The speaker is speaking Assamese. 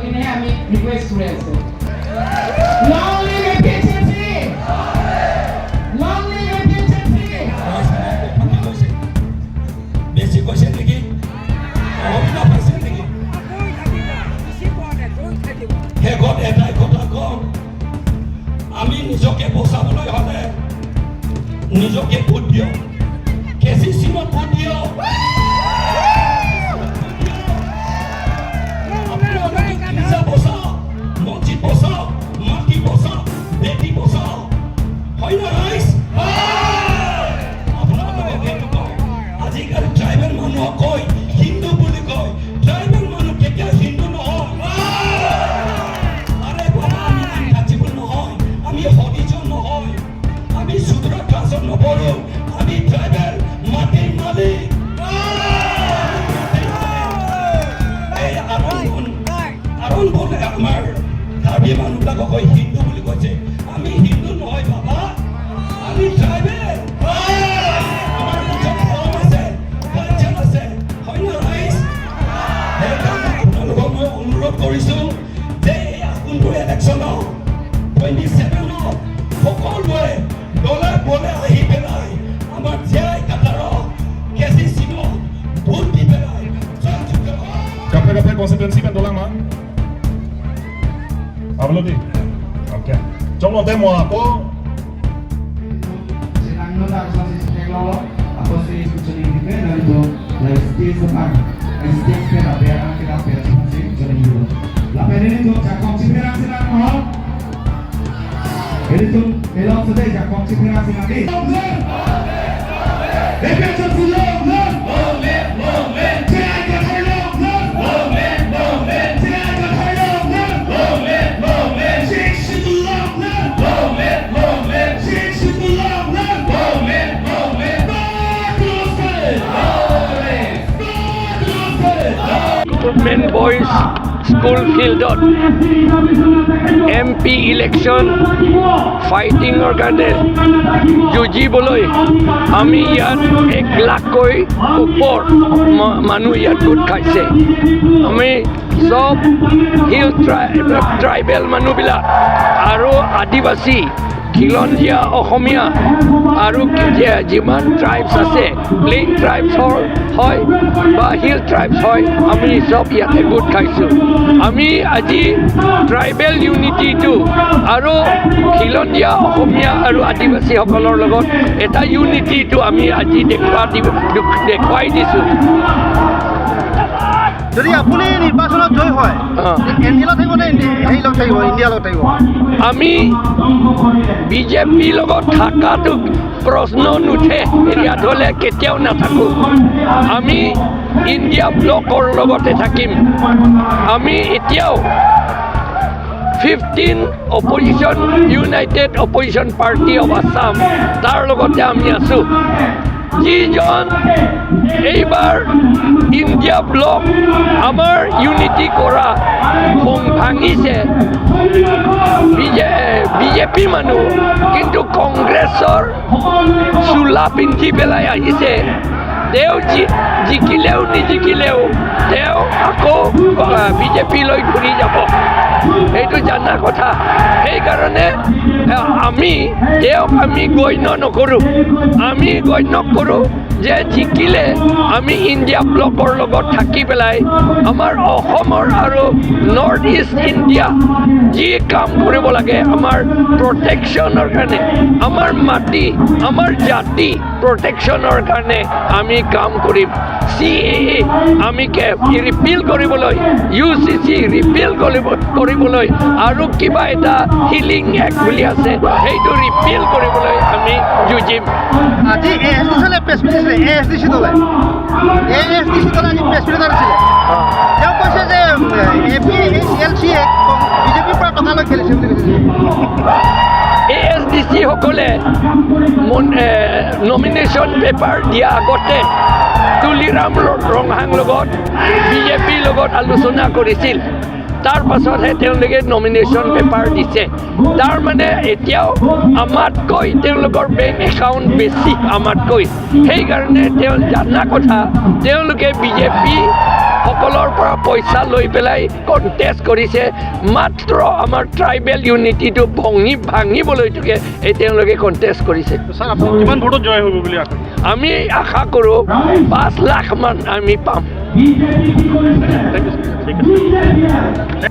কিনে আমি ৰিকুৱেষ্ট কৰি আছো long live efficiency long live efficiency বেছি কৈছে নেকি অভিনয় পাইছে নেকি শেষত এটাই কথা কম আমি নিজকে বচাবলৈ হ'লে নিজকে ভোট দিওঁ কেচি চিনত ভোট দিওঁ আজিকালি ট্ৰাইবেল মানুহক কয় হিন্দু বুলি কয় ট্ৰাইবেল মানুহ কেতিয়া হিন্দু নহয় আৰে বাবা আমি আনটাচেবল নহয় আমি হৰিজন নহয় আমি শূদ্ৰ ক্লাছত নপঢ়ো আমি ট্ৰাইবেল মাটিৰ মালিক আৰণ বলে আমাৰ কাৰ্বি মানুহবিলাকক কয় হিন্দু বুলি কৈছে আমি হিন্দু নহয় বাবা আমি ট্ৰাইবেল আমাৰ নিজৰ ধৰ্ম আছে কালচাৰ আছে হয় না ৰাইজ সেইকাৰণে আপোনালোকক মই অনুৰোধ কৰিছোঁ যে এই আপোনটো ইলেকশ্যনত 27ত সকলোৱে দলে বলে আহি পেলাই আমাৰ জীয়াই কাটাৰক কেচি চিনত ভোট দি পেলাই Kape konstituensi kan dolang mah. Apa di? Oke. Jom demo aku. Senangnya tak sih kalau aku sih jadi gitu dan itu stage sepan stage kita biar sih jadi gitu. Lapan ini tuh cakap cipiran silang mohon. Ini tuh elok sudah cakap cipiran silang ni. Efektif silang. Government Boys School Fieldot MP election fighting কাৰণে যুঁজিবলৈ আমি ইয়াত 1 লাখকৈ ওপৰ মানুহ ইয়াত গোট খাইছে আমি সব হিল ট্ৰাইবেল মানুহবিলাক আৰু আদিবাসী খিলঞ্জীয়া অসমীয়া আৰু যিমান ট্ৰাইবছ আছে প্লেইন ট্ৰাইবছ হয় বা হিল ট্ৰাইবছ হয় আমি সব ইয়াতে গোট খাইছোঁ আমি আজি ট্ৰাইবেল ইউনিটিটো আৰু খিলঞ্জীয়া অসমীয়া আৰু আদিবাসীসকলৰ লগত এটা ইউনিটিটো আমি আজি দেখুৱাই দিছোঁ যদি আপুনি নিৰ্বাচনত জয় হয় এনডিএ লগত থাকিব নে হেৰি লগত থাকিব ইণ্ডিয়াৰ লগত থাকিব আমি বিজেপিৰ লগত থকাটো প্ৰশ্ন নুঠে ইয়াত হ'লে কেতিয়াও নাথাকোঁ আমি ইণ্ডিয়া ব্লকৰ লগতে থাকিম আমি এতিয়াও 15 opposition United opposition party of Assam তাৰ লগতে আমি আছোঁ যিজন এইবাৰ ইণ্ডিয়া ব্লক আমাৰ ইউনিটি কৰা ভাঙিছে বিজেপি মানুহ কিন্তু কংগ্ৰেছৰ চোলা পিন্ধি পেলাই আহিছে তেওঁ জিকিলেও নিজিকিলেও তেওঁ আকৌ বিজেপিলৈ ঘূৰি যাব এইটো জানা কথা সেইকাৰণে তেওঁক আমি গণ্য নকৰোঁ আমি গণ্য কৰোঁ যে জিকিলে আমি ইণ্ডিয়া ব্লকৰ লগত থাকি পেলাই আমাৰ অসমৰ আৰু নৰ্থ ইষ্ট ইণ্ডিয়া যি কাম কৰিব লাগে আমাৰ প্ৰটেকশ্যনৰ কাৰণে আমাৰ মাটি আমাৰ জাতি প্ৰটেকশ্যনৰ কাৰণে আমি কাম কৰিম CAA আমি ৰিপিল কৰিবলৈ UCC ৰিপিল কৰিবলৈ আৰু কিবা এটা হিলিং এক্ট বুলি আছে সেইটো ৰিপিল কৰিবলৈ আমি যুঁজিম আজি ASDC প্ৰেছ মিট আছিলে ASDC দলে আজি প্ৰেছ মিট আছিলে তেওঁ কৈছে যে এইছএলচ বিজেপিৰ পৰা টকা লৈ খেলিছে বুলি কৈছে ASDC সকলে নমিনেশ্যন পেপাৰ দিয়া আগতে তুলিৰাম ৰংহাং লগত বিজেপিৰ লগত আলোচনা কৰিছিল তাৰ পাছতহে তেওঁলোকে নমিনেশ্যন পেপাৰ দিছে তাৰ মানে এতিয়াও আমাতকৈ তেওঁলোকৰ বেংক একাউণ্ট বেছি আমাতকৈ সেইকাৰণে তেওঁ জানা কথা তেওঁলোকে বিজেপি সকলৰ পৰা পইচা লৈ পেলাই কণ্টেষ্ট কৰিছে মাত্ৰ আমাৰ ট্ৰাইবেল ইউনিটিটো ভাঙিবলৈকে এই তেওঁলোকে কণ্টেষ্ট কৰিছে ছাৰ আপুনি কিমান ভোটত জয় হ'ব বুলি আশা আমি আশা কৰোঁ 5 লাখ মান আমি পাম ঠিক আছে